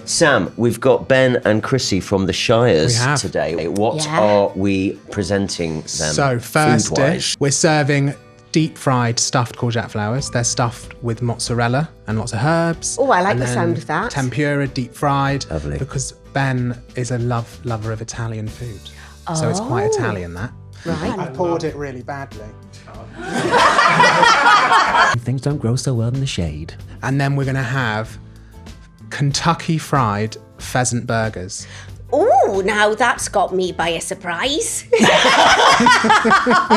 Sam, we've got Ben and Chrissy from the Shires today. What are we presenting them? So first dish, we're serving deep fried stuffed courgette flowers. They're stuffed with mozzarella and lots of herbs. Oh, I like the sound of that. Tempura, deep fried. Lovely. Because Ben is a lover of Italian food. So it's quite Italian, that. Right. I poured it really badly. Things don't grow so well in the shade. And then we're going to have Kentucky fried pheasant burgers. Oh, now that's got me by a surprise.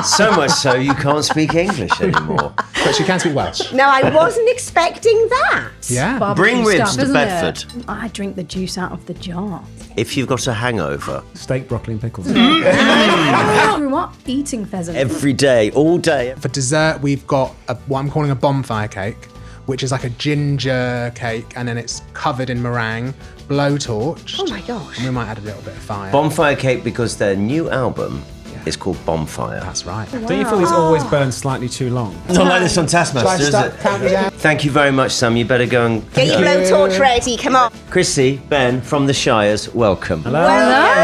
So much so you can't speak English anymore. But she can speak Welsh. Now, I wasn't expecting that. Yeah. Barbecue Bring ribs stuff, to isn't Bedford. it? I drink the juice out of the jar. If you've got a hangover. Steak, broccoli and pickles. I grew up eating pheasant. Every day, all day. For dessert, we've got what I'm calling a bonfire cake, which is like a ginger cake, and then it's covered in meringue, blowtorched. Oh my gosh. And we might add a little bit of fire. Bonfire Cake, because their new album is called Bonfire. That's right. Don't you feel these always burn slightly too long? Not like this on Taskmaster, is it? Thank you very much, Sam. You better go and... Get your blowtorch ready, come on. Chrissy, Ben from the Shires, welcome. Hello.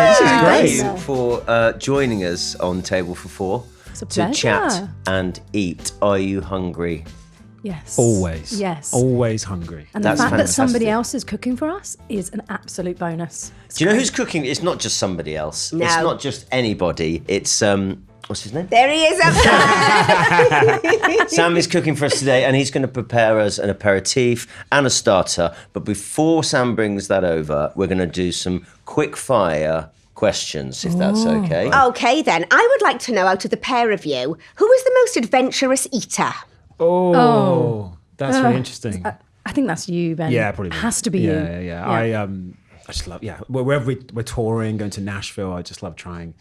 This is great. Thanks. For joining us on Table for Four It's a to pleasure. chat and eat. Are you hungry? Yes. Always. Yes. Always hungry. And That's the fact that somebody fantastic. else is cooking for us is an absolute bonus. It's Do you know great. who's cooking? It's not just somebody else. No. It's not just anybody. It's, what's his name? There he is up there. Sam is cooking for us today, and he's going to prepare us an aperitif and a starter. But before Sam brings that over, we're going to do some quick fire questions, if that's okay. Okay, then. I would like to know, out of the pair of you, who is the most adventurous eater? Oh, that's really interesting. I think that's you, Ben. Yeah, probably. Has to be you. Yeah. I just love, wherever we're touring, going to Nashville, I just love trying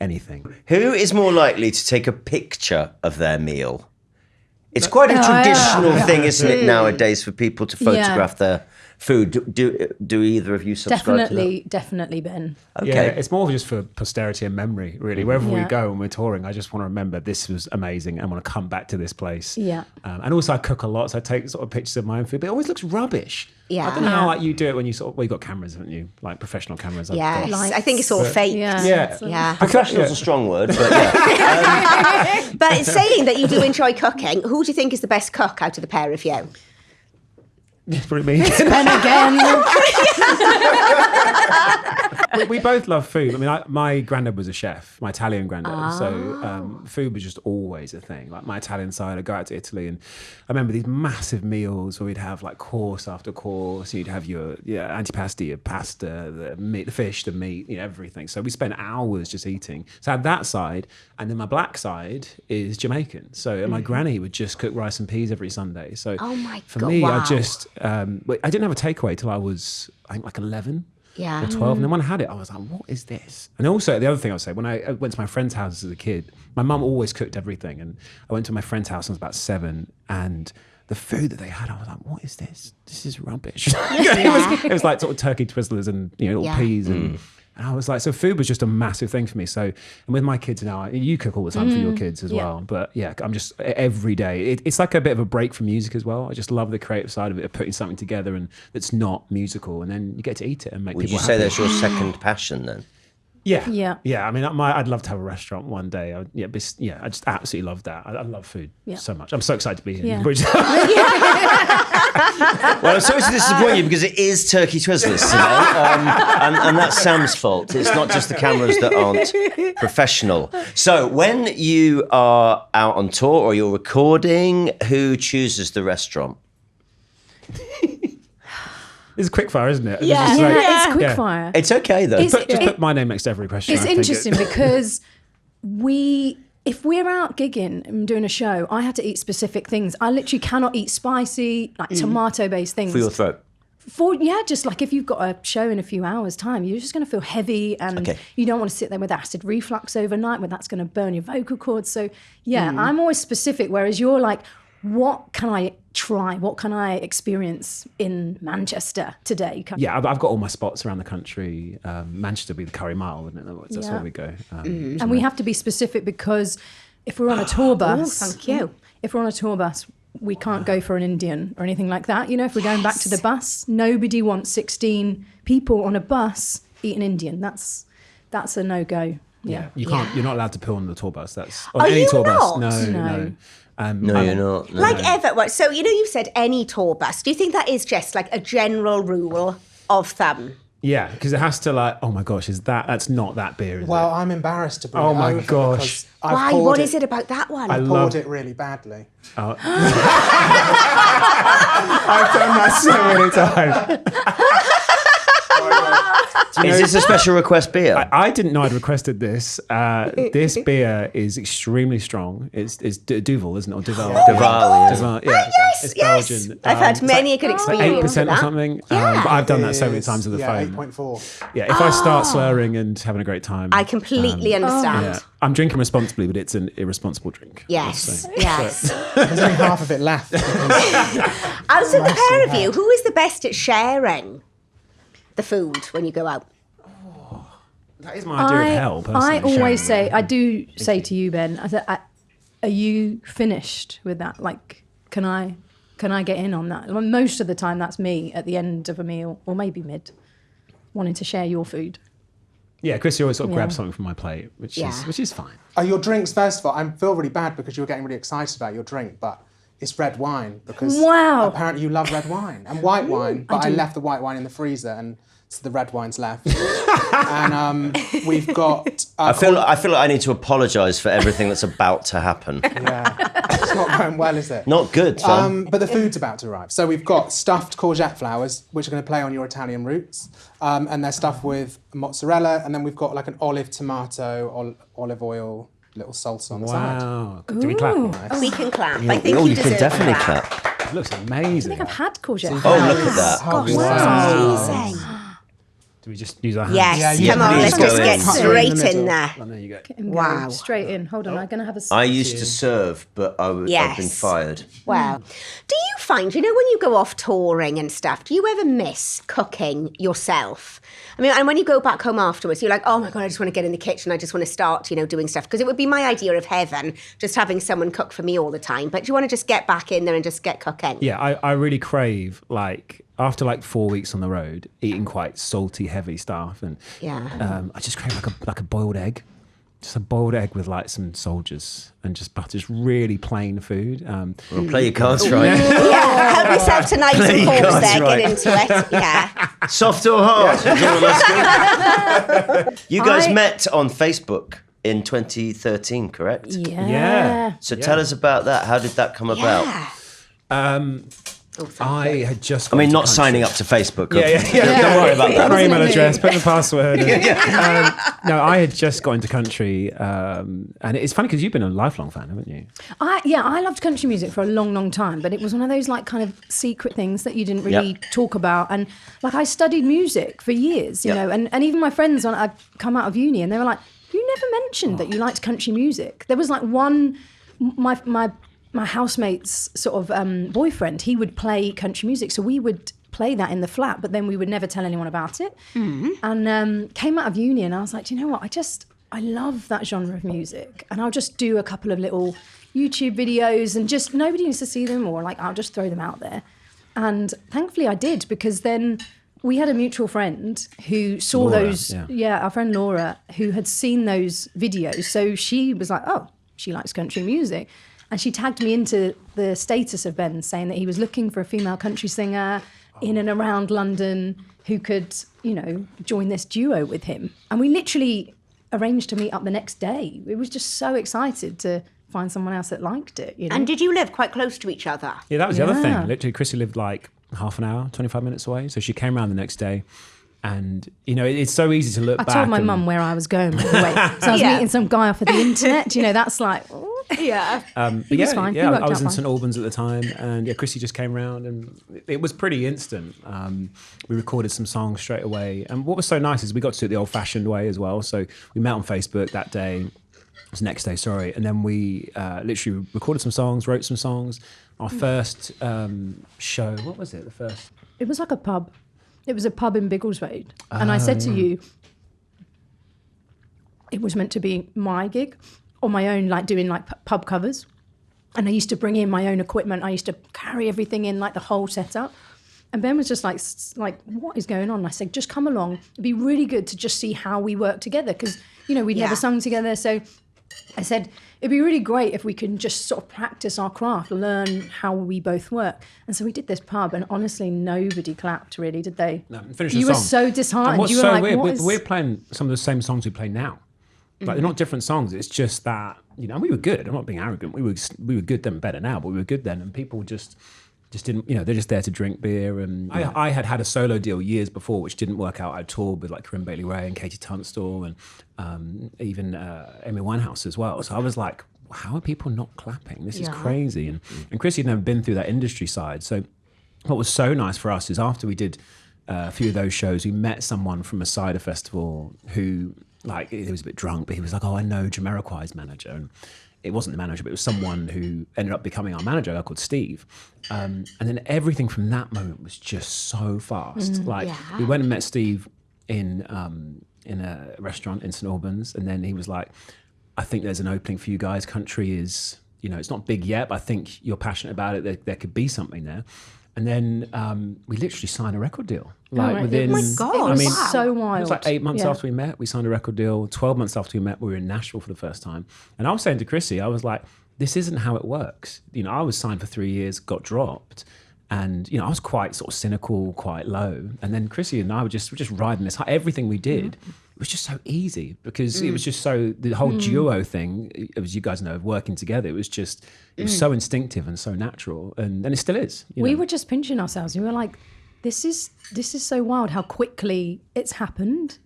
anything. Who is more likely to take a picture of their meal? It's quite a traditional thing, isn't it, nowadays, for people to photograph their food. Do either of you subscribe to that? Definitely, Ben. Okay. Yeah, it's more just for posterity and memory, really. Wherever we go when we're touring, I just want to remember this was amazing. I want to come back to this place. Yeah. And also I cook a lot, so I take sort of pictures of my own food, but it always looks rubbish. Yeah. I don't know how like you do it when you sort of, well, you've got cameras, haven't you? Like professional cameras. I've Yes. got. I think it's all fake. Yeah. Professional's a strong word, but yeah. But saying that you do enjoy cooking, who do you think is the best cook out of the pair of you? It's probably me. Ben again. we both love food. I mean, my granddad was a chef, my Italian granddad. So food was just always a thing. Like my Italian side, I'd go out to Italy and I remember these massive meals where we'd have like course after course. You'd have your antipasti, your pasta, the meat, the fish, the meat, everything. So we spent hours just eating. So I had that side. And then my black side is Jamaican. So my granny would just cook rice and peas every Sunday. So for me, wow. I just, I didn't have a takeaway till I was, I think like 11. Yeah. Or 12, and then when I had it, I was like, what is this? And also, the other thing I'll say, when I went to my friend's house as a kid, my mum always cooked everything, and I went to my friend's house when I was about 7, and the food that they had, I was like, what is this? This is rubbish. It was like sort of turkey twizzlers and little peas and I was like, so food was just a massive thing for me. So, and with my kids now, you cook all the time for your kids as well. But yeah, I'm just every day. It's like a bit of a break from music as well. I just love the creative side of it, of putting something together and that's not musical, and then you get to eat it and make Would people you say happy. that's your second passion then? Yeah. I mean, I'd love to have a restaurant one day. I just absolutely love that. I love food so much. I'm so excited to be here. Yeah. Well, I'm sorry to disappoint you because it is turkey twizzlers today, and that's Sam's fault. It's not just the cameras that aren't professional. So when you are out on tour or you're recording, who chooses the restaurant? It's quickfire, isn't it? Yeah, It's just it's quickfire. It's okay though. It's- put my name next to every question. It's I think interesting because if we're out gigging and doing a show, I have to eat specific things. I literally cannot eat spicy, like tomato-based things. For your throat. Just like if you've got a show in a few hours' time, you're just going to feel heavy and you don't want to sit there with acid reflux overnight where that's going to burn your vocal cords. So I'm always specific, whereas you're like, what can I try? What can I experience in Manchester today? Yeah, I've got all my spots around the country. Manchester would be the Curry Mile, wouldn't it? That's where we go. And we have to be specific because if we're on a tour bus... thank you. If we're on a tour bus, we can't go for an Indian or anything like that. You know, if we're going back to the bus, nobody wants 16 people on a bus eating Indian. That's a no-go. Yeah. You can't. You're not allowed to poo on the tour bus. That's on Are any you tour not? bus. No. No, you're not. No. Like ever. Well, so, you said any tour bus. Do you think that is just like a general rule of thumb? Yeah, because it has to oh my gosh, that's not that beer, is Well, it? I'm embarrassed to bring Oh it my over gosh. because I've Why? poured What is it about that one? I love- poured it really badly. I've done that so many times. Is this a special request beer? I didn't know I'd requested this. This beer is extremely strong. It's Duvel, isn't it? Or Duvel. Duvel, yeah. Yes, It's Belgian. I've had many a good experience. 8% with or that. something. But I've done that so many It's- times on the yeah, phone. 8.4. Yeah, if I start slurring and having a great time. I completely understand. Yeah. I'm drinking responsibly, but it's an irresponsible drink. Yes, let's say. yes. There's only half of it left. because- Out of the pair of you, who is the best at sharing the food when you go out? That is my idea of hell, personally. I always sharing. say, I do say to you, Ben, are you finished with that? Like, can I get in on that? Well, most of the time, that's me at the end of a meal, or maybe mid, wanting to share your food. Yeah, Chrissy always sort of grabs Yeah. something from my plate, which Yeah. is fine. Your drinks, first of all, I feel really bad because you were getting really excited about your drink, but it's red wine because Wow. apparently you love red wine and white wine, but I left the white wine in the freezer and so the red wine's left. And we've got... I feel like I need to apologise for everything that's about to happen. Yeah, it's not going well, is it? Not good, fam. But the food's about to arrive. So we've got stuffed courgette flowers, which are going to play on your Italian roots. And they're stuffed with mozzarella. And then we've got like an olive, tomato, olive oil, little salsa on the side. Wow. Do we clap? We can clap. I think Oh, you you can deserve definitely that. clap. It looks I amazing. think I've had courgette. Oh, look at that. Gosh, Wow. that's amazing. Do we just use our hands? Yes, Yeah, you come on, please let's go just in. get Cut right in the straight in middle. there. Oh, there you go. Wow. Straight in. Hold on, I'm going to have a sip. I used to serve, but I've been Yes. fired. Wow. Do you find, when you go off touring and stuff, do you ever miss cooking yourself? I mean, and when you go back home afterwards, you're like, oh my God, I just want to get in the kitchen. I just want to start, doing stuff. Because it would be my idea of heaven, just having someone cook for me all the time. But do you want to just get back in there and just get cooking? Yeah, I really crave, after 4 weeks on the road, eating quite salty, heavy stuff. And Yeah. I just crave like a boiled egg. Just a boiled egg with some soldiers and just butter, just really plain food. Well, play your cards right. Yeah, help yourself to knives There and you forks go, there, that's get into it. Yeah. Soft or hard? You guys met on Facebook in 2013, correct? Yeah. So tell us about that. How did that come about? Yeah. I had just. I mean, gone to not country. signing up to Facebook. Yeah. Don't worry about Put that. my email address, put the password. No, I had just got into country, and it's funny because you've been a lifelong fan, haven't you? I loved country music for a long, long time, but it was one of those kind of secret things that you didn't really talk about. And I studied music for years, you know, and even my friends when I come out of uni, and they were like, "You never mentioned that you liked country music." There was my housemate's sort of boyfriend, he would play country music. So we would play that in the flat, but then we would never tell anyone about it. Mm-hmm. And came out of uni and I was like, do you know what? I love that genre of music. And I'll just do a couple of little YouTube videos and just nobody needs to see them or I'll just throw them out there. And thankfully I did because then we had a mutual friend who saw Laura, those, our friend Laura, who had seen those videos. So she was like, oh, she likes country music. And she tagged me into the status of Ben saying that he was looking for a female country singer in and around London who could, join this duo with him. And we literally arranged to meet up the next day. We was just so excited to find someone else that liked it. And did you live quite close to each other? Yeah, that was the other Yeah. thing. Literally, Chrissy lived half an hour, 25 minutes away. So she came around the next day. And, it's so easy to look I back. told my and- mum where I was going, by the way. So I was meeting some guy off of the internet. That's Yeah. But He was fine. He Yeah, worked I was out in fine. St Albans at the time, and Chrissy just came round, and it was pretty instant. We recorded some songs straight away, and what was so nice is we got to do it the old-fashioned way as well. So we met on Facebook that day. It was the next day, sorry, and then we literally recorded some songs, wrote some songs. Our first show, what was it? The first. It was like a pub. It was a pub in Biggleswade. And I said to you, it was meant to be my gig or my own, doing pub covers. And I used to bring in my own equipment. I used to carry everything in, like the whole setup. And Ben was just like, what is going on? And I said, just come along. It'd be really good to just see how we work together because, we'd never sung together. So I said, it'd be really great if we can just sort of practice our craft, learn how we both work. And so we did this pub, and honestly, nobody clapped, really, did they? No, finish the you song. were so disheartened. And what's You were so like, weird, what is... we're playing some of the same songs we play now. Like they're not different songs. It's just that, and we were good. I'm not being arrogant. We were good then, better now, but we were good then. And people just didn't, they're just there to drink beer. And I had a solo deal years before, which didn't work out. I toured with like Corinne Bailey Rae and Katie Tunstall and even Amy Winehouse as well. So I was like, how are people not clapping? This is crazy. And Chrissy had never been through that industry side. So what was so nice for us is after we did a few of those shows, we met someone from a cider festival who, like, he was a bit drunk, but he was like, oh, I know Jamiroquai's manager. And it wasn't the manager, but it was someone who ended up becoming our manager, a guy called Steve. And then everything from that moment was just so fast. We went and met Steve in a restaurant in St Albans, and then he was like, I think there's an opening for you guys. Country is, it's not big yet, but I think you're passionate about it. There could be something there. And then we literally signed a record deal. Within, oh my God. It was so wild. It was like 8 months after we met, we signed a record deal. 12 months after we met, we were in Nashville for the first time. And I was saying to Chrissy, I was like, this isn't how it works. I was signed for 3 years, got dropped. And, I was quite sort of cynical, quite low. And then Chrissy and I were just riding this high. Everything we did, it was just so easy because it was just so, the whole duo thing, as you guys know, of working together, it was just, it was so instinctive and so natural. And it still is. We were just pinching ourselves. We were like, this is so wild how quickly it's happened,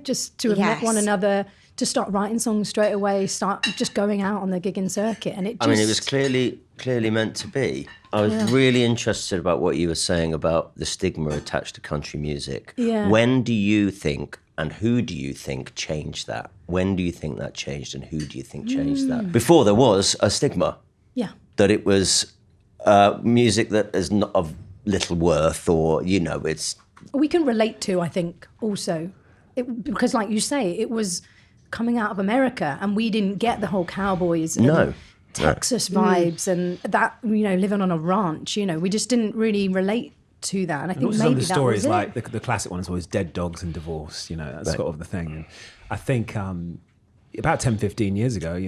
just to have met one another, to start writing songs straight away, start just going out on the gigging circuit. And it was clearly meant to be. I was really interested about what you were saying about the stigma attached to country music. Yeah. When do you think and who do you think changed that? When do you think that changed and who do you think changed that? Before there was a stigma. Yeah. That it was music that is not of little worth or, it's... We can relate to, I think, also. Because like you say, it was coming out of America and we didn't get the whole cowboys and Texas vibes and that, living on a ranch, we just didn't really relate to that. And I think also maybe some of the that stories, was like it. the classic ones, was dead dogs and divorce. That's sort of the thing. And I think about 10, 15 years ago,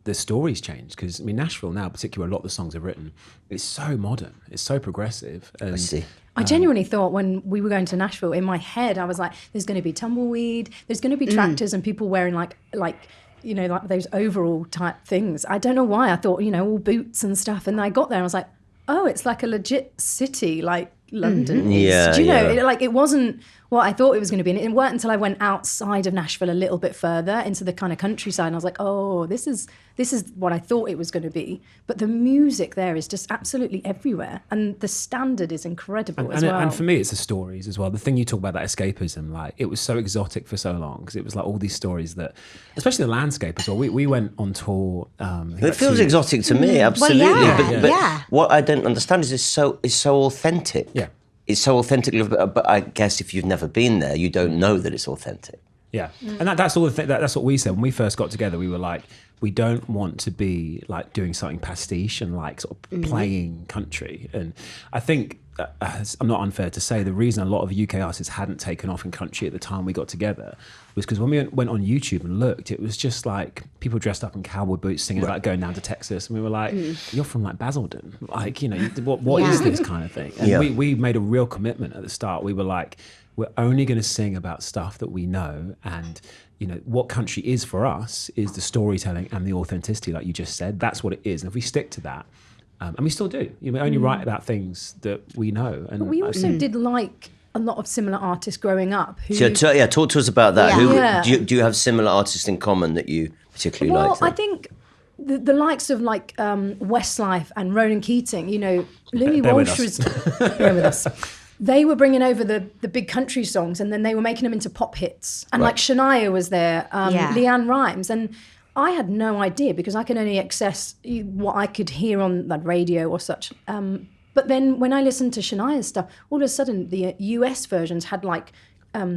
the stories changed because Nashville now, particularly where a lot of the songs are written, it's so modern, it's so progressive. And, I see. I genuinely thought when we were going to Nashville, in my head, I was like, there's going to be tumbleweed, there's going to be tractors and people wearing like those overall type things. I don't know why I thought, all boots and stuff. And I got there and I was like, oh, it's like a legit city, like London is. Yeah, Do you know, it wasn't what I thought it was going to be. And it weren't until I went outside of Nashville a little bit further into the kind of countryside. And I was like, oh, this is what I thought it was going to be. But the music there is just absolutely everywhere. And the standard is incredible as well. And for me, it's the stories as well. The thing you talk about, that escapism, like it was so exotic for so long because it was like all these stories that, especially the landscape as well. We went on tour. It feels exotic to me, absolutely. Well, but what I don't understand is it's so authentic. Yeah. It's so authentic, but I guess if you've never been there, you don't know that it's authentic. Yeah, and that's all. That's what we said when we first got together. We were like, we don't want to be like doing something pastiche and like sort of playing country. And I think I'm not unfair to say the reason a lot of UK artists hadn't taken off in country at the time we got together was because when we went on YouTube and looked, it was just like people dressed up in cowboy boots singing about going down to Texas, and we were like, "You're from like Basildon, like what is this kind of thing?" And we made a real commitment at the start. We were like, we're only going to sing about stuff that we know, and what country is for us is the storytelling and the authenticity, like you just said. That's what it is, and if we stick to that. And we still do. We only write about things that we know. And but we also did like a lot of similar artists growing up. Talk to us about that. Yeah. Do you have similar artists in common that you particularly like? Well, I think the likes of like Westlife and Ronan Keating, Louis Walsh was bear with us. They were bringing over the big country songs and then they were making them into pop hits. And like Shania was there, Leanne Rimes. And I had no idea because I can only access what I could hear on the radio or such. But then when I listened to Shania's stuff, all of a sudden the US versions had like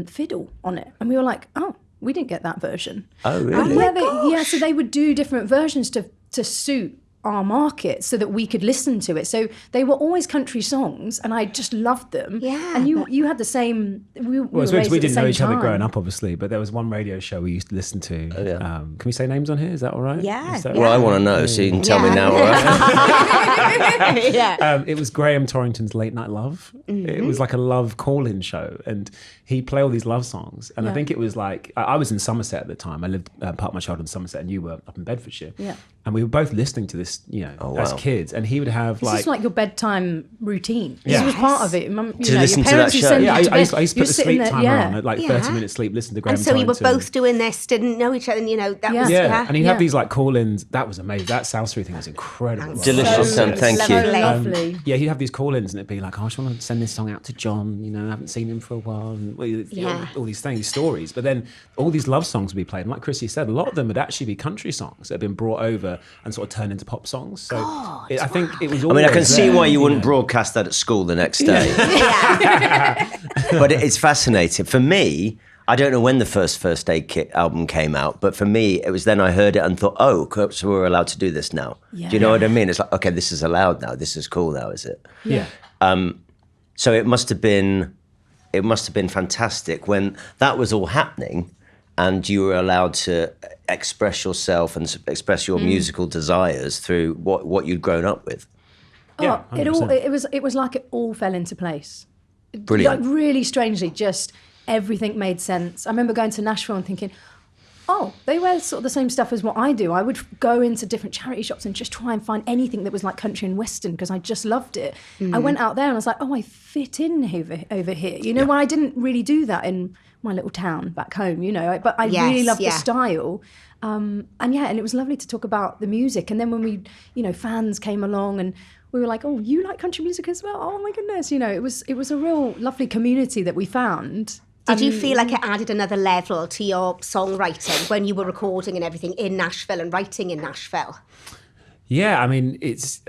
fiddle on it. And we were like, oh, we didn't get that version. Oh, really? So they would do different versions to suit our market so that we could listen to it. So they were always country songs, and I just loved them. Yeah. And you had the same. We didn't know each other growing up, obviously, but there was one radio show we used to listen to. Oh, yeah. Can we say names on here? Is that all right? Yeah. Is that Well, I want to know, so you can tell me now. All right? Yeah. It was Graham Torrington's Late Night Love. It was like a love call-in show, and he'd play all these love songs. And I think it was like, I was in Somerset at the time. I lived part of my childhood in Somerset, and you were up in Bedfordshire. Yeah. And we were both listening to this, as kids. And he would have This is like your bedtime routine. Yeah. This was part of it. listen to that show. Yeah, I used to put the sleep timer on at like Yeah. 30 minutes sleep, listen to Graham And so we were Torrington. both doing this, didn't know each other, and that was Yeah, and he'd have Yeah. these like call-ins. That was amazing. That South Street thing was incredible. Delicious, Sam. Thank you. Lovely. Yeah, he'd have these call-ins, and it'd be like, "Oh, I just want to send this song out to John. I haven't seen him for a while." And all these things, these stories. But then all these love songs would be played, and like Chrissy said, a lot of them would actually be country songs that had been brought over and sort of turned into pop songs. So I think it was. I mean, I can always see there, why you wouldn't broadcast that at school the next day. But it's fascinating. For me, I don't know when the First Aid Kit album came out, but for me, it was then I heard it and thought, oh, so we're allowed to do this now. Yeah. Do you know what I mean? It's like, okay, this is allowed now. This is cool now, is it? Yeah. So it must have been fantastic when that was all happening and you were allowed to express yourself and express your musical desires through what you'd grown up with. Yeah, Oh, it was like it all fell into place. Brilliant. Like really strangely, just everything made sense. I remember going to Nashville and thinking, oh, they wear sort of the same stuff as what I do. I would go into different charity shops and just try and find anything that was like country and western because I just loved it. I went out there and I was like, oh, I fit in over here. When I didn't really do that in my little town back home, but I really loved the style. And it was lovely to talk about the music. And then when we, fans came along and we were like, oh, you like country music as well? Oh my goodness. It was a real lovely community that we found. Did you feel like it added another level to your songwriting when you were recording and everything in Nashville and writing in Nashville? Yeah, I mean, it's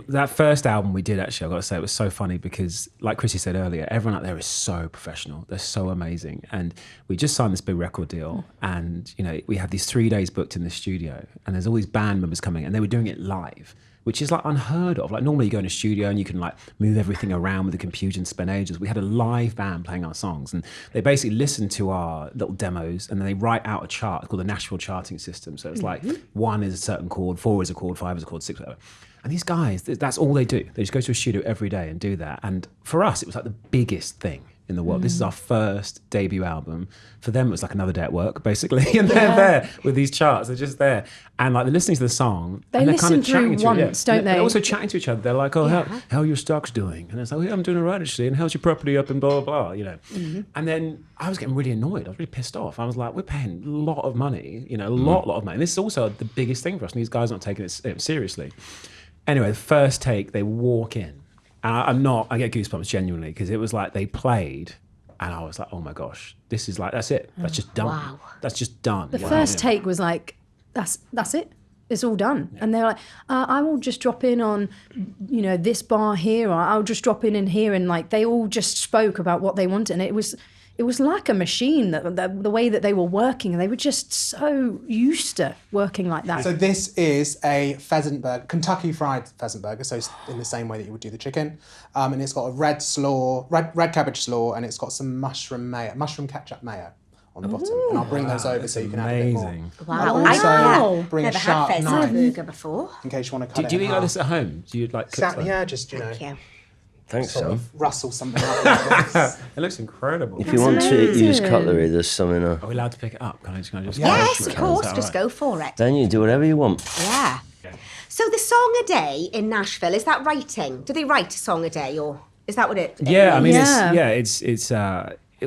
that first album we did, actually, I've got to say, it was so funny because, like Chrissy said earlier, everyone out there is so professional. They're so amazing. And we just signed this big record deal and, we had these 3 days booked in the studio and there's all these band members coming and they were doing it live, which is like unheard of. Like normally you go in a studio and you can like move everything around with the computer and spend ages. We had a live band playing our songs and they basically listen to our little demos and then they write out a chart called the Nashville charting system. So it's like 1 is a certain chord, 4 is a chord, 5 is a chord, 6, whatever. And these guys, that's all they do. They just go to a studio every day and do that. And for us, it was like the biggest thing in the world. This is our first debut album. For them, it was like another day at work, basically. And they're there with these charts. They're just there. And like they're listening to the song. They and they're listen kind of through once, don't they? They're also chatting to each other. They're like, oh, how are your stocks doing? And it's like, yeah, I'm doing all right, actually. And how's your property up and blah, blah, blah, And then I was getting really annoyed. I was really pissed off. I was like, we're paying a lot of money, a lot of money. And this is also the biggest thing for us. And these guys are not taking it seriously. Anyway, the first take, they walk in. And I get goosebumps genuinely because it was like they played and I was like, oh my gosh, this is like, that's it. That's just done. Wow. That's just done. The first take was like, that's it. It's all done. Yeah. And they're like, I will just drop in on, this bar here, or I'll just drop in here. And like, they all just spoke about what they wanted. And it was like a machine, the way that they were working. And they were just so used to working like that. So this is a pheasant burger, Kentucky fried pheasant burger. So it's in the same way that you would do the chicken. And it's got a red cabbage slaw, and it's got some mushroom ketchup mayo on the bottom. And I'll bring those over so you can add a bit more. Wow. I'll also bring a Never sharp had knife pheasant burger before. in case you want to cut it Do you in eat like half. this at home? Do you like cook like Yeah, just, Thank you. Thanks, sort Sam. of rustle something up like this. It looks incredible. If you want to use cutlery, there's some in Are we allowed to pick it up? Can I just Yes, of Is course. that Just right? go for it. Then you do whatever you want. Yeah. So the song a day in Nashville, is that writing? Do they write a song a day, or is that what it is? Yeah, I mean, Yeah.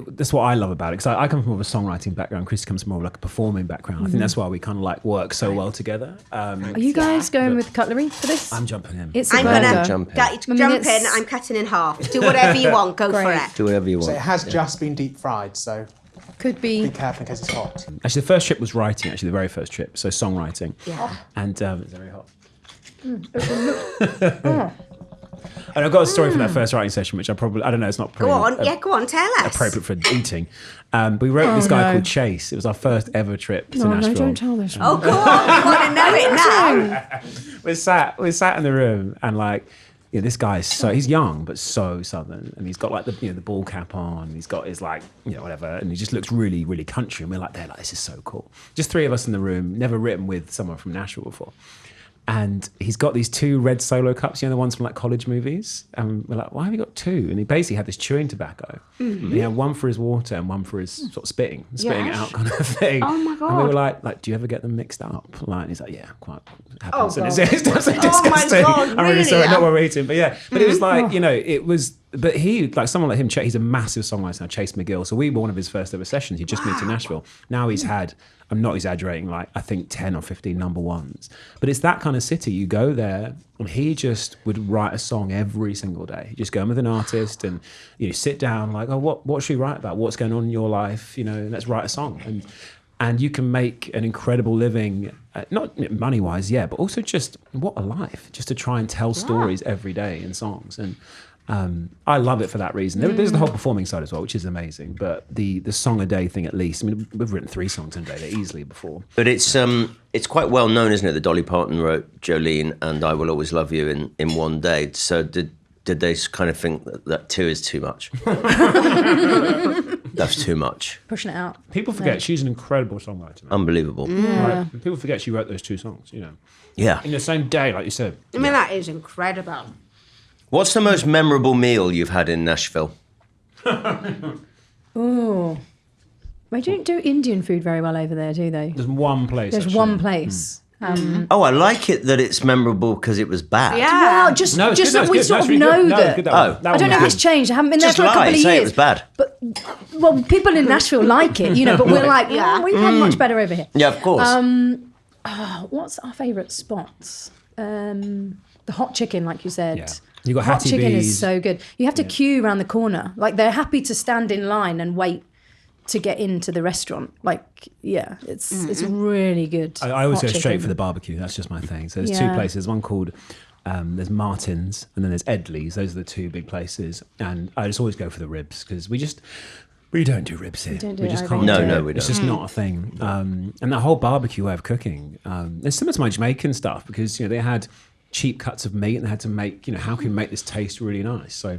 that's what I love about it, because I come from more of a songwriting background. Chris comes from more of like a performing background. I think that's why we kind of like work so well together. Are you guys going with cutlery for this? I'm jumping in. It's a I'm burger. gonna Jump in. jump in. I'm cutting in half. Do whatever you want. Go for Great. it. Do whatever you So want. it has just been deep fried, so Could be be. careful in case it's hot. Actually, the first trip was writing. Actually, the very first trip, so songwriting. Yeah. And it's very hot. And I've got a story for that first writing session, which I don't know, it's not Go on, go on, tell us. appropriate for eating. But we wrote this guy called Chase. It was our first ever trip to Nashville. No, don't tell this. Oh, go on, we want to know it now. We sat in the room and like, this guy is he's young but so southern, and he's got like the ball cap on, he's got his like whatever, and he just looks really, really country, and we're like, this is so cool. Just three of us in the room, never written with someone from Nashville before. And he's got these 2 red Solo cups, the ones from like college movies. And we're like, why have you got 2? And he basically had this chewing tobacco. Mm-hmm. And he had one for his water and one for his sort of spitting it out kind of thing. Oh my God. And we were like, do you ever get them mixed up? Like, and he's like, yeah, quite happens. Oh, And God. it's disgusting. Oh my God, I'm really really? sorry, not what we're eating. But yeah, but it was like, it was, but he, like someone like him, he's a massive songwriter now, Chase McGill. So we were one of his first ever sessions. He just moved to Nashville. Now he's had, I'm not exaggerating, like I think 10 or 15 number ones. But it's that kind of city. You go there and he just would write a song every single day. You just go in with an artist and sit down like, oh, what should we write about? What's going on in your life? Let's write a song. And you can make an incredible living, not money-wise, but also just what a life, just to try and tell stories every day in songs. And I love it for that reason. There's the whole performing side as well, which is amazing. But the song a day thing, at least, I mean, we've written 3 songs in a day easily before. But it's quite well known, isn't it, that Dolly Parton wrote Jolene and I Will Always Love You in one day. So did they kind of think that 2 is too much? That's too much. Pushing it out. People forget she's an incredible songwriter. Unbelievable. Right? People forget she wrote those 2 songs, Yeah. in the same day, like you said. I mean, that is incredible. What's the most memorable meal you've had in Nashville? Oh. They don't do Indian food very well over there, do they? There's one place. There's actually. one place. Oh, I like it that it's memorable because it was bad. Yeah. Well, just No, it's good, that we it's sort of really know good. No, that. good, that one. Oh. That I one don't know if was it's good. changed. I haven't been there Just for a couple lie, of say years. it was bad. But people in Nashville like it, but we're like, we've had much better over here. Yeah, of course. What's our favourite spots? The hot chicken, like you said. Yeah. You got hot Hattie chicken B's. is so good. You have to queue around the corner. Like they're happy to stand in line and wait to get into the restaurant. Like, it's really good. I always hot go straight chicken. for the barbecue. That's just my thing. So there's Yeah. 2 places. One called there's Martin's, and then there's Edley's. Those are the 2 big places. And I just always go for the ribs because we don't do ribs here. don't do We it just either. can't. No, do no, it. we It's don't. just not a thing. And that whole barbecue way of cooking. There's similar to my Jamaican stuff because they had cheap cuts of meat and they had to make, how can we make this taste really nice? So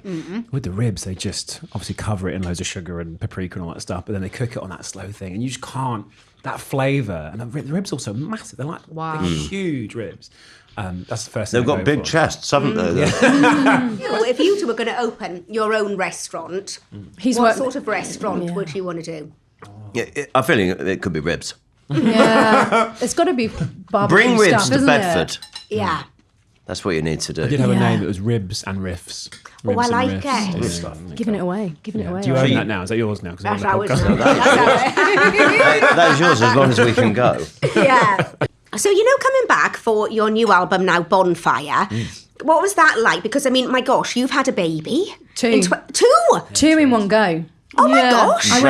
with the ribs, they just obviously cover it in loads of sugar and paprika and all that stuff, but then they cook it on that slow thing and you just can't, that flavour. And the ribs are also massive. They're like they're huge ribs. That's the first thing They've I got go big for. chests, haven't they? If you 2 were going to open your own restaurant, He's what worked- sort of restaurant would you want to do? Yeah, I'm feeling it could be ribs. Yeah. It's got to be barbecue Bring ribs stuff, to isn't Bedford. Yeah. That's what you need to do. I did have a Yeah. name that was Ribs and Riffs. Oh, I Ribs and like Riffs. it. Yeah. Giving it away. Giving it away. Do you right? own that now? Is that yours now? 'Cause I'm on That's the ours. podcast. That is yours as long as we can go. Yeah. So, coming back for your new album now, Bonfire, what was that like? Because, I mean, my gosh, you've had a baby. 2. 2? 2 in one go. Oh my gosh. I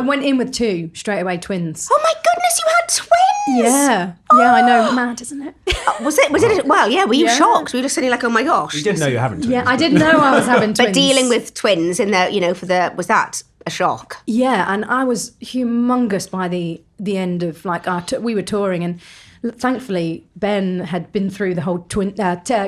went in with 2 straight away, twins. Oh my goodness, you had twins! Yeah. Yeah, I know. Mad, isn't it? Was it? Well, yeah, were you Yeah. shocked? Were you just sitting like, oh my gosh? You didn't know you were having twins. Yeah, I didn't know I was having twins. But dealing with twins in the, was that a shock? Yeah, and I was humongous by the end of we were touring, and thankfully Ben had been through the whole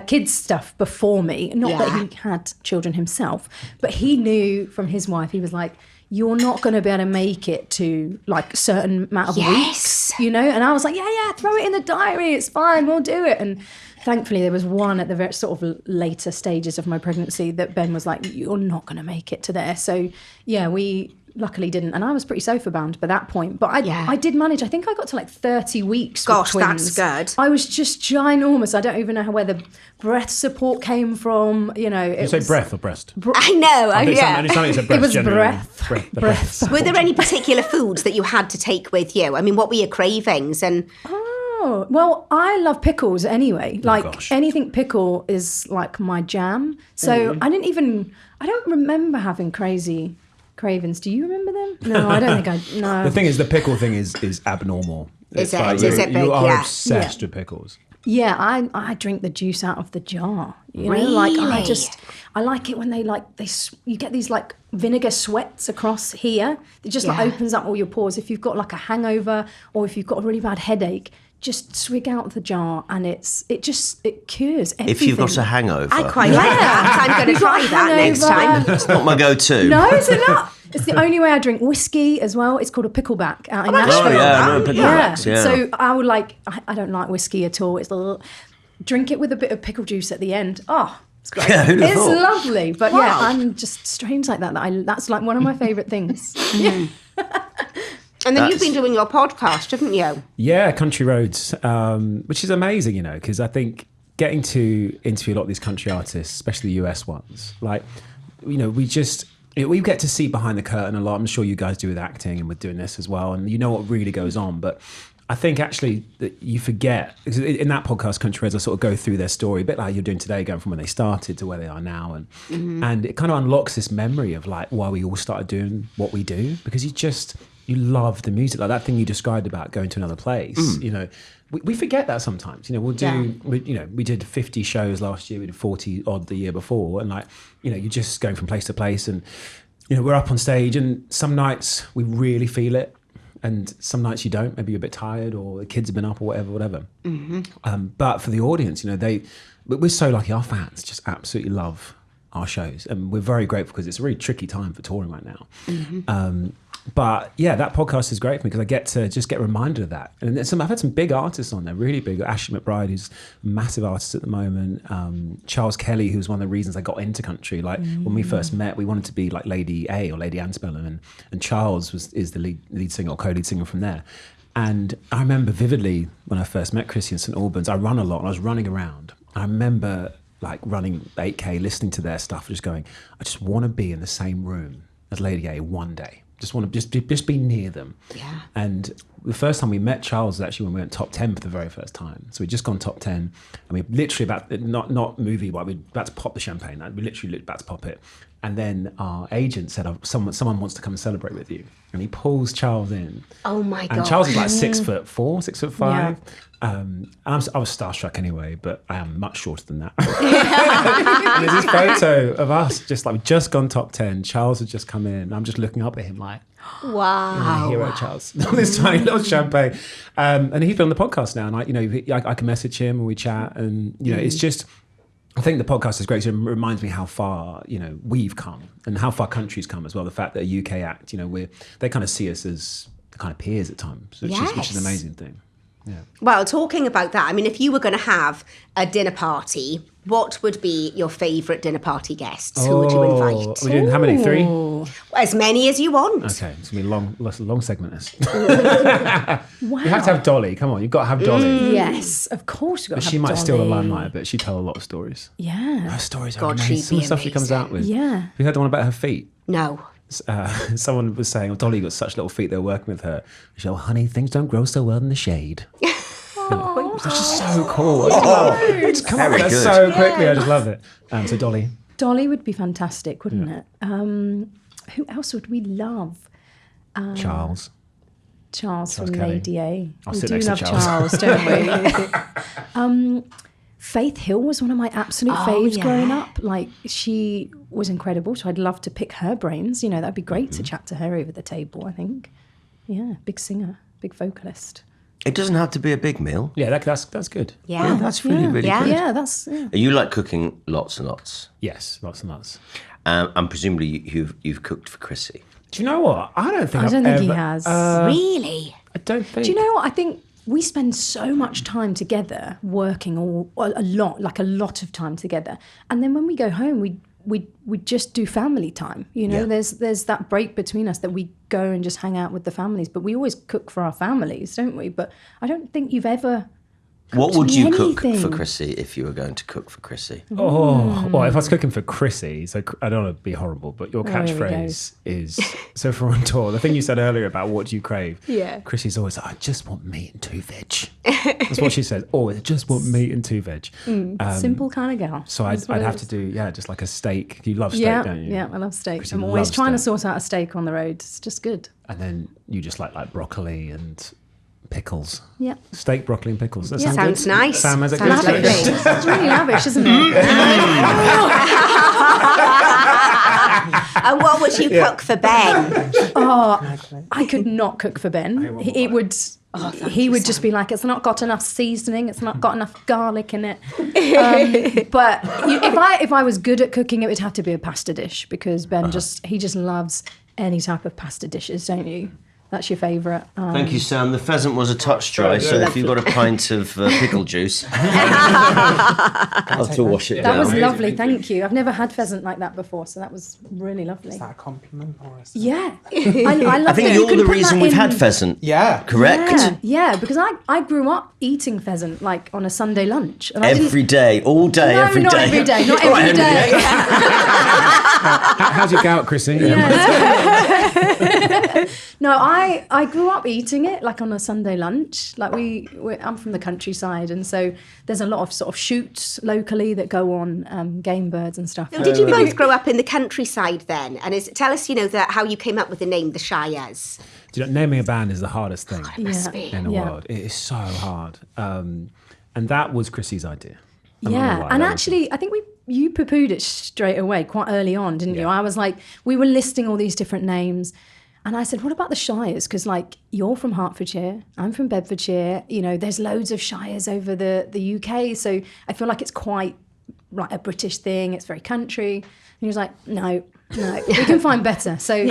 kids stuff before me. Not that he had children himself, but he knew from his wife. He was like, "You're not going to be able to make it to like a certain amount of weeks, And I was like, "Yeah, throw it in the diary. It's fine. We'll do it." And thankfully, there was one at the very sort of later stages of my pregnancy that Ben was like, "You're not going to make it to there." So yeah, we luckily didn't, and I was pretty sofa bound by that point. But I did manage. I think I got to like 30 weeks. Gosh, with twins. that's good. I was just ginormous. I don't even know where the breath support came from. Did you say breath or breast? I know. It sounded like It was breath. Breath. Were there any particular foods that you had to take with you? I mean, what were your cravings? And Oh, well, I love pickles anyway. Like gosh. anything pickle is like my jam. So I don't remember having crazy cravings. Do you remember them? No, I don't think no. The thing is, the pickle thing is abnormal. Is It's it? Is it big? You are Yeah. obsessed with pickles. Yeah, I drink the juice out of the jar. You know, Really? I like it when you get these like vinegar sweats across here. It just like opens up all your pores. If you've got like a hangover or if you've got a really bad headache, just swig out the jar and it cures everything. If you've got a hangover. I quite like that. I'm going to try that next time. It's not my go-to. No, is it not? It's the only way I drink whiskey as well. It's called a pickleback out in Nashville. Oh, yeah, I know picklebacks, yeah. So I would I don't like whiskey at all. It's drink it with a bit of pickle juice at the end. Oh, it's great. Yeah, who'd have it's thought? lovely. But yeah, I'm just strange like that. That's like one of my favourite things. Yeah. And then you've been doing your podcast, haven't you? Yeah, Country Roads, which is amazing, because I think getting to interview a lot of these country artists, especially the US ones, we get to see behind the curtain a lot. I'm sure you guys do with acting and with doing this as well. And you know what really goes on. But I think actually that you forget, because in that podcast, Country Roads, I sort of go through their story, a bit like you're doing today, going from when they started to where they are now. And it kind of unlocks this memory of like why we all started doing what we do, because you love the music. Like that thing you described about going to another place, we forget that sometimes. We did 50 shows last year, we did 40 odd the year before. And you're just going from place to place and, we're up on stage and some nights we really feel it. And some nights you don't, maybe you're a bit tired or the kids have been up or whatever. But for the audience, we're so lucky. Our fans just absolutely love our shows. And we're very grateful because it's a really tricky time for touring right now. But yeah, that podcast is great for me because I get to just get reminded of that. And I've had some big artists on there, really big. Ashley McBride, who's a massive artist at the moment. Charles Kelly, who's one of the reasons I got into country. When we first met, we wanted to be like Lady A or Lady Anne Spelling, and Charles is the lead singer or co-lead singer from there. And I remember vividly when I first met Chrissy in St Albans, I run a lot and I was running around. I remember running 8K, listening to their stuff, just going, I just want to be in the same room as Lady A one day. Just want to just be near them. Yeah. And the first time we met Charles was actually when we went top 10 for the very first time. So we'd just gone top 10 and we literally not movie, but we were about to pop the champagne. We literally about to pop it. And then our agent said, someone wants to come and celebrate with you. And he pulls Charles in. Oh my God. And Charles is like 6'4", 6'5". Yeah. I was starstruck anyway, but I am much shorter than that. And there's this photo of us just gone top 10. Charles had just come in. And I'm just looking up at him like, wow, hero Charles, this tiny little champagne. And he's been on the podcast now, and I can message him and we chat, and it's just. I think the podcast is great. So it reminds me how far we've come and how far country's come as well. The fact that a UK act, they kind of see us as the kind of peers at times, which is an amazing thing. Yeah. Well, talking about that, I mean, if you were going to have a dinner party, what would be your favourite dinner party guests? Who would you invite? We're doing how many? 3? As many as you want. Okay, it's going to be a long segment. This. Wow. You have to have Dolly. Come on, you've got to have Dolly. Yes, of course you've got to have She might Dolly. steal the limelight, but she tell a lot of stories. Yeah. Her stories are God, amazing. she'd Some of be the stuff she comes out with. Yeah. Have you heard the one about her feet? No. Someone was saying, Dolly got such little feet, they were working with her. She said, honey, things don't grow so well in the shade. That's just so cool. It's come on so quickly. I just love it. So Dolly. Dolly would be fantastic, wouldn't it? Who else would we love? Charles Charles from Kelly. Lady A. I'll We sit do next to love Charles. don't we? Faith Hill was one of my absolute faves growing up. She was incredible, so I'd love to pick her brains. That'd be great to chat to her over the table, I think. Yeah, big singer, big vocalist. It doesn't have to be a big meal. Yeah, that's good. Yeah. That's really good. Yeah, that's... Yeah. You like cooking lots and lots. Yes, lots and lots. And presumably you've cooked for Chrissy. Do you know what? I don't think he has. Really? I don't think. Do you know what? I think we spend so much time together working a lot of time together. And then when we go home, we just do family time. There's that break between us that we go and just hang out with the families. But we always cook for our families, don't we? But I don't think you've ever... What would you cook anything. for Chrissy if you were going to cook for Chrissy? Oh, well, if I was cooking for Chrissy, so I don't want to be horrible, but your catchphrase is, so for on tour, the thing you said earlier about what do you crave, Chrissy's always like, I just want meat and 2 veg. That's what she says. Oh, I just want meat and 2 veg. Simple kind of gal. So I'd have to do, just like a steak. You love steak, don't you? Yeah, I love steak. Chrissy I'm always trying to steak. sort out a steak on the road. It's just good. And then you just like broccoli and pickles. Yeah. Steak, broccoli, and pickles. That Yeah. sound Sounds good? nice. Sam, has it Sounds good? lovely. It's really lavish, isn't it? And what would you cook for Ben? I could not cook for Ben. He would just be like, it's not got enough seasoning, it's not got enough garlic in it. But if I was good at cooking, it would have to be a pasta dish, because Ben he just loves any type of pasta dishes, don't you? That's your favourite. Thank you, Sam. The pheasant was a touch dry, so if you've got a pint of pickle juice, I'll have to wash it That down. was lovely, thank you. I've never had pheasant like that before, so that was really lovely. Is that a compliment or a... Yeah. I love I think it. you're You the could put reason that we've in- had pheasant. Yeah. Correct? Yeah, because I grew up eating pheasant like on a Sunday lunch. And I didn't- Every day, all day, No, every not day. every day, not All right, every day. How's your gout, Chrissy? No, I grew up eating it like on a Sunday lunch. Like I'm from the countryside, and so there's a lot of sort of shoots locally that go on, game birds and stuff. Did you both grow up in the countryside then? And tell us, how you came up with the name, the Shires. Do you know, naming a band is the hardest thing It must be. in the world. It is so hard. And that was Chrissy's idea. I'm not gonna Yeah, lie, and that was- actually, I think you poo-pooed it straight away, quite early on, didn't you? I was like, we were listing all these different names, and I said, what about the Shires? Because like, you're from Hertfordshire, I'm from Bedfordshire. There's loads of Shires over the UK, so I feel like it's quite like a British thing. It's very country. And he was like, no, we can find better. So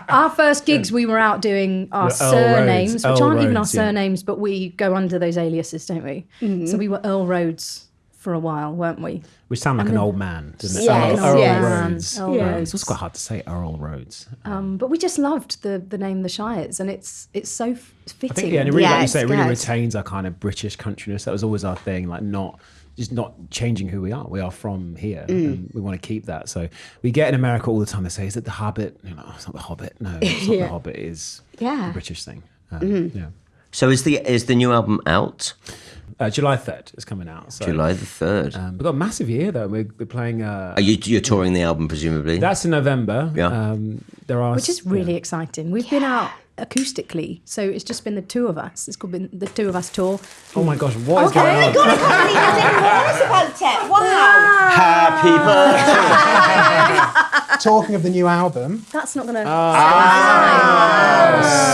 our first gigs, we were out doing our The Earl surnames, Roads. which Earl aren't even our Roads, yeah. surnames, but we go under those aliases, don't we? Mm-hmm. So we were Earl Roads for a while, weren't we? Which sound like an old man, doesn't it? Yes, Earl yes. Roads. Earl Roads. It's also quite hard to say, Earl Roads. But we just loved the name The Shires, and it's so fitting. I think, and it really, like you it's say, it really good. retains our kind of British countryness. That was always our thing, like not changing who we are. We are from here, and we want to keep that. So we get in America all the time, they say, is it The Hobbit? And you're like, oh, it's not The Hobbit. No, it's not The Hobbit. It's a British thing. Yeah. So is the new album out? July 3rd is coming out. So, July the 3rd. we've got a massive year, though. We're playing... You're touring the album, presumably? that's in November. Yeah. There are... which is really exciting. We've been out acoustically, so it's just been the two of us. It's called the Two of Us tour. Oh my gosh, what is Oh going my on? God, I can't believe I didn't realise about it. Wow. Happy birthday! Talking of the new album, That's not going to...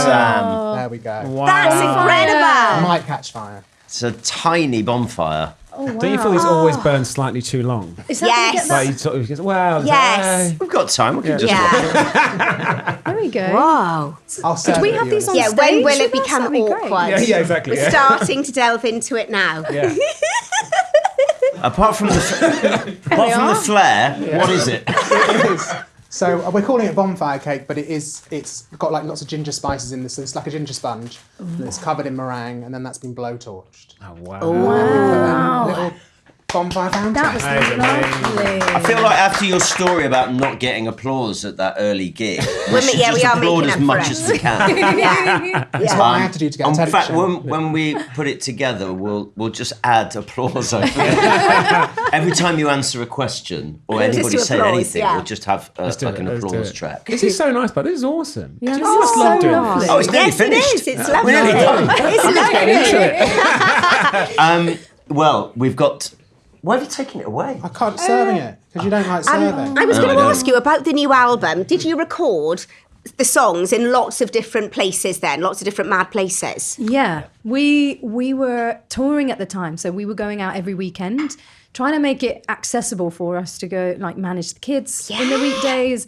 Sam. there we go. Wow. That's incredible. Might catch fire. It's a tiny bonfire. Oh, wow. Don't you feel these always burn slightly too long? Is that Yes. gonna Like you sort of, well, Yes. We've got time. We can just watch it. get... There we go. Whoa. I'll serve Do we it have you these in on a Yeah, sec. when stage will it with us? become That'd be great. awkward? Yeah, exactly. We're starting to delve into it now. Yeah. Apart from the flare, what is it? So we're calling it bonfire cake, but it's got like lots of ginger spices in this. So it's like a ginger sponge, and it's covered in meringue, and then that's been blowtorched. Oh, wow. Little bonfire fountain. That was lovely. I feel like after your story about not getting applause at that early gig, we should we just are applaud making as up for much it. as we can. That's what I have to do to get a In fact, television. when we put it together, we'll just add applause over it. Every time you answer a question or Just anybody to say applause, anything, yeah. we'll just have do like it, an let's do applause it. track. This is so nice, but this is awesome. Yeah, You this must is love so doing lovely. this. Oh, it's nearly Yes, it finished. is. It's lovely. We're nearly done. It's lovely. Well, we've got. Why have you taken it away? I can't serving it because you don't like serving. I was going to I know. ask you about the new album. Did you record the songs in lots of different places then? Lots of different mad places? Yeah, we were touring at the time, so we were going out every weekend, trying to make it accessible for us to go like manage the kids in the weekdays,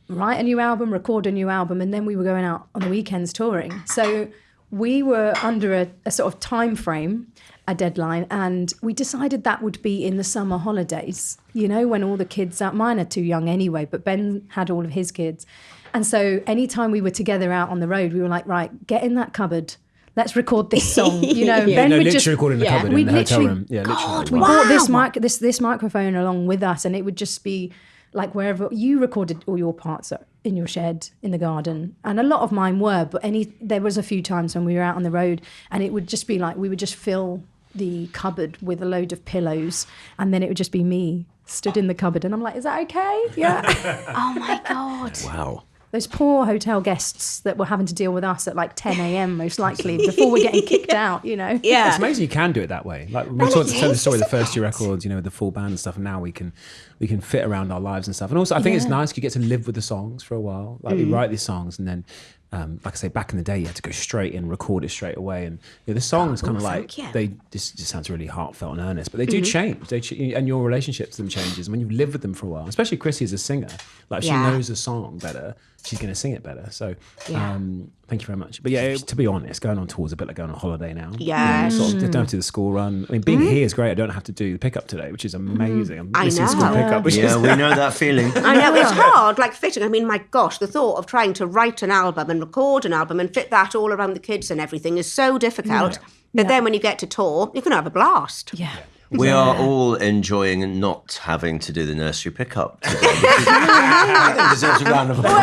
write a new album, record a new album, and then we were going out on the weekends touring. So we were under a sort of time frame, a deadline, and we decided that would be in the summer holidays, when all the kids mine are too young anyway, but Ben had all of his kids. And so anytime we were together out on the road, we were like, right, get in that cupboard. Let's record this song. Ben would literally just recording in the cupboard in we'd the hotel literally- room. Yeah, literally. we brought this microphone along with us, and it would just be like wherever you recorded all your parts in your shed, in the garden, and a lot of mine were. But there was a few times when we were out on the road, and it would just be like we would just fill the cupboard with a load of pillows, and then it would just be me stood in the cupboard, and I'm like, is that okay? Yeah. Oh my God. Wow. those poor hotel guests that were having to deal with us at like 10 a.m. most likely before we're getting kicked out, you know. Yeah. It's amazing you can do it that way. Like we told the story of the first 2 records, you know, with the full band and stuff, and now we can fit around our lives and stuff. And also I think it's nice, you get to live with the songs for a while. Like we write these songs and then like I say, back in the day, you had to go straight in, record it straight away, and the songs kind of like they just sounds really heartfelt and earnest, but they do change. And your relationship to them changes when you've lived with them for a while. Especially Chrissy as a singer, like she knows the song better, she's going to sing it better. So thank you very much. But yeah, to be honest, going on tour is a bit like going on holiday now. Yeah, sort of don't have to do the school run. I mean, being here is great. I don't have to do the pickup today, which is amazing. I'm missing school pickup. Which is, we know that feeling. I know, it's hard, like fitting. I mean, my gosh, the thought of trying to write an album and record an album and fit that all around the kids and everything is so difficult. But then when you get to tour, you can have a blast. Yeah. We are all enjoying not having to do the nursery pickup today. I think deserves a round of applause.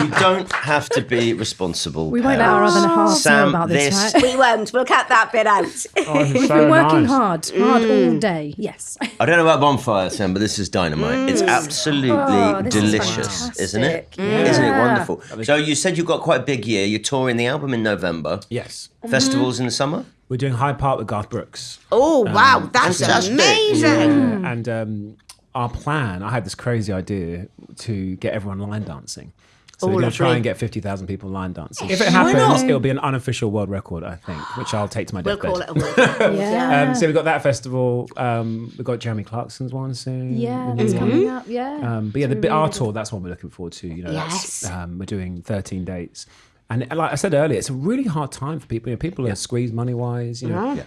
You don't have to be responsible. We won't let our other halves know about this, right? We won't. We'll cut that bit out. We've been working hard all day. Yes. I don't know about bonfire, Sam, but this is dynamite. It's absolutely delicious, isn't it? Isn't it wonderful? So you said you've got quite a big year. You're touring the album in November. yes. Festivals in the summer. We're doing Hyde Park with Garth Brooks. Oh, wow. That's fantastic. amazing. And our plan, I had this crazy idea to get everyone line dancing. So we're All going of to try me. and get 50,000 people line dancing. If it happens, it'll be an unofficial world record, I think, which I'll take to my We'll deathbed. call it a word. Yeah. So we've got that festival. We've got Jeremy Clarkson's one soon. Yeah, the new that's one. coming up. Yeah. But yeah, our tour, that's one we're looking forward to. You know, Yes. that's, we're doing 13 dates. And like I said earlier, it's a really hard time for people. You know, people are squeezed money-wise, you know.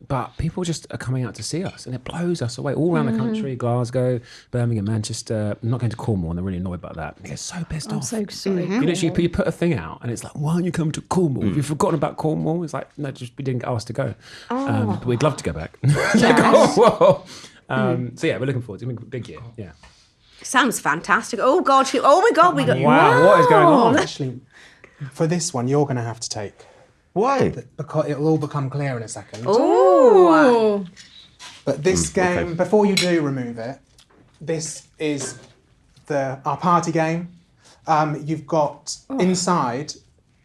But people just are coming out to see us, and it blows us away all around the country. Glasgow, Birmingham, Manchester. I'm not going to Cornwall, and they're really annoyed about that. They're so pissed I'm off. so sorry. You literally you put a thing out, and it's like, why aren't you coming to Cornwall? You've forgotten about Cornwall. It's like, no, just we didn't get asked to go. But we'd love to go back. So yeah, we're looking forward to it. It's a big year. Yeah. Sounds fantastic. Oh, God. Oh, my God. We got... Wow, what is going on? Actually, for this one, you're going to have to take. Why? Because it'll all become clear in a second. Oh. But this game, before you do remove it, this is our party game. You've got inside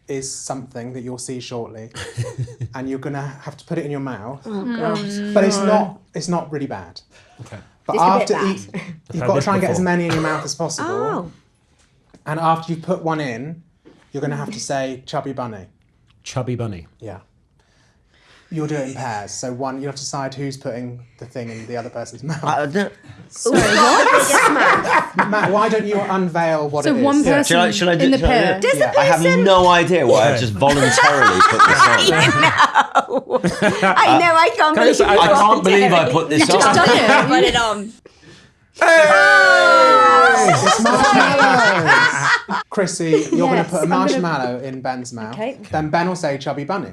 is something that you'll see shortly, and you're gonna have to put it in your mouth. But it's not really bad. Okay. But Just a bit after you've got to try and get as many in your mouth as possible. Oh. And after you put one in, you're gonna have to say Chubby Bunny. Chubby Bunny. Yeah. You'll do it in pairs. So one, you have to decide who's putting the thing in the other person's mouth. Sorry, what? Matt, why don't you unveil what it So is? one person Shall I do in the shall I pair. do it? Does the I have no idea why I've just voluntarily put this on. I know, I can't believe I can't believe I put this on. Just done it. Put it on. It's marshmallows. Chrissy, you're going to put a I'm gonna- marshmallow in Ben's mouth. Okay. Then Ben will say Chubby Bunny.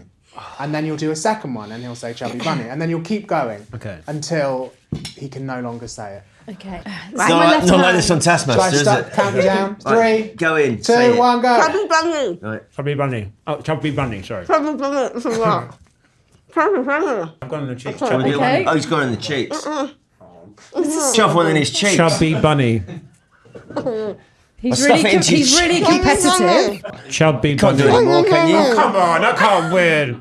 And then you'll do a second one and he'll say Chubby Bunny. And then you'll keep going until he can no longer say it. Okay. Not like this on Shall I Taskmaster, is start it? counting down? Right, 3, go in. 2, say it. 1, go. Chubby Bunny. Right. Chubby Bunny. Oh, Chubby Bunny, sorry. Chubby Bunny. For what? Chubby Bunny. I've gone in the cheeks. Okay. Oh, he's got it in the cheeks. Shove one in his cheeks. Chubby Bunny. He's stuff it into he's your really competitive. Chubby Can't Bunny. do it anymore, can you? Come on, I can't win.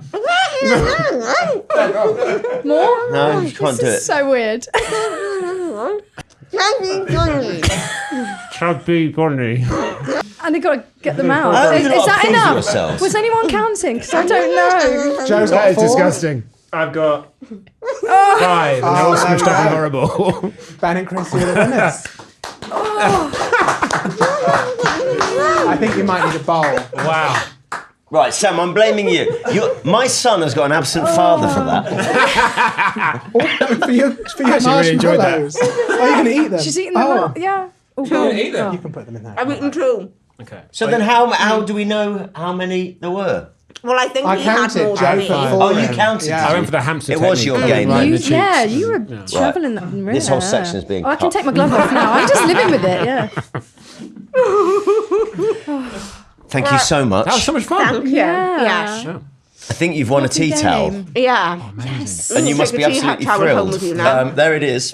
More? No, you can't do it. So weird. Chubby Bunny. Chubby Bunny. And they got to get them out. Oh, Is you're not that pleased with enough? yourselves. Was anyone counting? Because I don't know. Joe's That got is 4. disgusting. I've got 5. And they're all smushed up and horrible. Ben and Chrissy are the winners. I think you might need a bowl. Wow. Right, Sam, I'm blaming you. My son has got an absent father for that. For your Actually really enjoyed that. marshmallows. Are you going to eat them? She's eating them up. Yeah. Oh, God. Eat them. You can put them in there. I've eaten 2. Okay. So then how do we know how many there were? Well, I think I we had counted. more Joe than put me. 4. Oh, you in. counted, Yeah. I went for the hamster It was technique. your game, Right in you- the cheeks. You were travelling that. Really. This whole section is being I can cut. take my glove off now. I'm just living with it. Yeah. Thank you so much. That was so much fun. Thank you. Yeah. Yes. I think you've won a tea towel. Yeah. And you must Take be a tea absolutely towel home thrilled. with you now. There it is.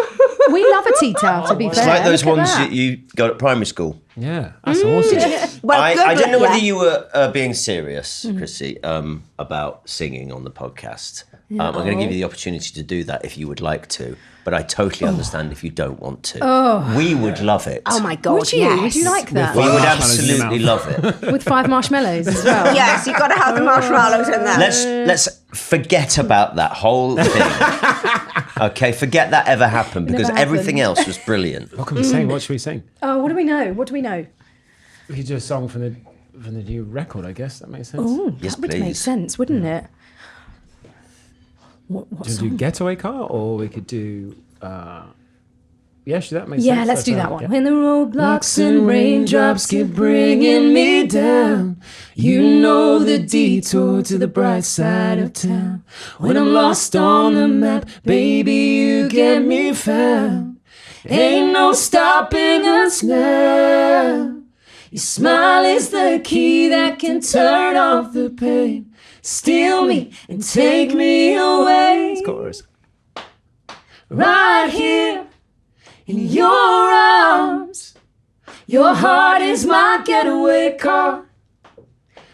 We love a tea towel, to be fair. It's like those Look at ones that. that you got at primary school. Yeah, that's awesome. Well, I didn't know whether yeah. you were being serious, Chrissy, about singing on the podcast. I'm going to give you the opportunity to do that if you would like to, but I totally understand if you don't want to. We would love it. Oh my God, Would you? yes. Would you like that? We would Marshmallows in your absolutely love it. With 5 marshmallows as well. Yes, you've got to have the marshmallows in there. Let's forget about that whole thing. Okay, forget that ever happened because Never everything happened. else was brilliant. What can we sing? What should we sing? Oh, what do we know? What do we know? We could do a song from the new record, I guess. That makes sense. Oh, Yes, that would make please. sense, wouldn't it? What Do you want to song? do Getaway Car, or we could do... yeah, should that make sense? Yeah, let's do that okay. one. When the roadblocks and raindrops keep bringing me down, you know the detour to the bright side of town. When I'm lost on the map, baby, you get me found. Ain't no stopping us now. Your smile is the key that can turn off the pain, steal me and take me away. Chorus. Right here in your arms, your heart is my getaway car.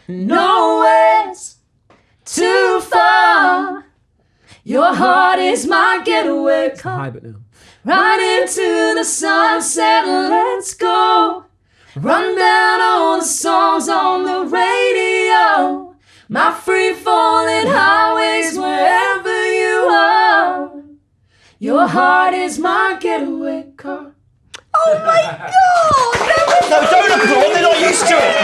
Nowhere's too far. Your heart is my getaway car. High but now. Right into the sunset, let's go. Run down all the songs on the radio. My free falling highways wherever you are. Your heart is my getaway car. Oh my God! No, don't applaud. They're not used to it.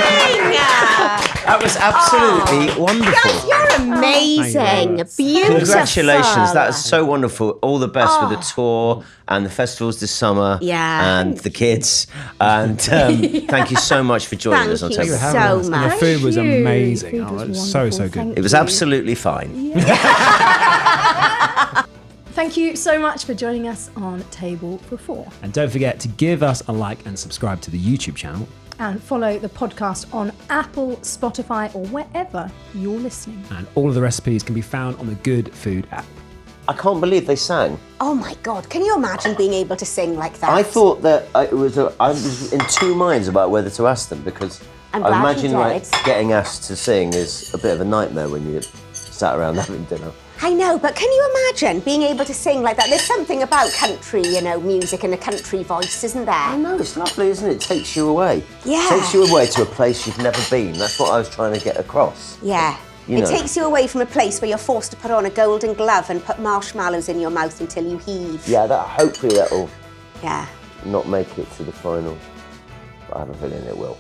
That That was absolutely wonderful. Guys, you're amazing. Beautiful. Congratulations. That is so wonderful. All the best with the tour and the festivals this summer. Yeah. And the kids. And thank you so much for joining us on Thank you Table. so And the much. food was Thank you. amazing. Food Oh, was it was wonderful. so good. Thank It was you. absolutely fine. Thank you so much for joining us on Table for Four. And don't forget to give us a like and subscribe to the YouTube channel. And follow the podcast on Apple, Spotify, or wherever you're listening. And all of the recipes can be found on the Good Food app. I can't believe they sang. Oh my God, can you imagine being able to sing like that? I thought that I was in two minds about whether to ask them because I'm I glad you imagine like did. getting asked to sing is a bit of a nightmare when you're sat around having dinner. I know, but can you imagine being able to sing like that? There's something about country, music and a country voice, isn't I there? know, it's lovely, isn't it? It takes you away. Yeah. Takes you away to a place you've never been. That's what I was trying to get across. Yeah. You It know. takes you away from a place where you're forced to put on a golden glove and put marshmallows in your mouth until you heave. Yeah, hopefully that'll Yeah. not make it to the final. But I have a feeling it will.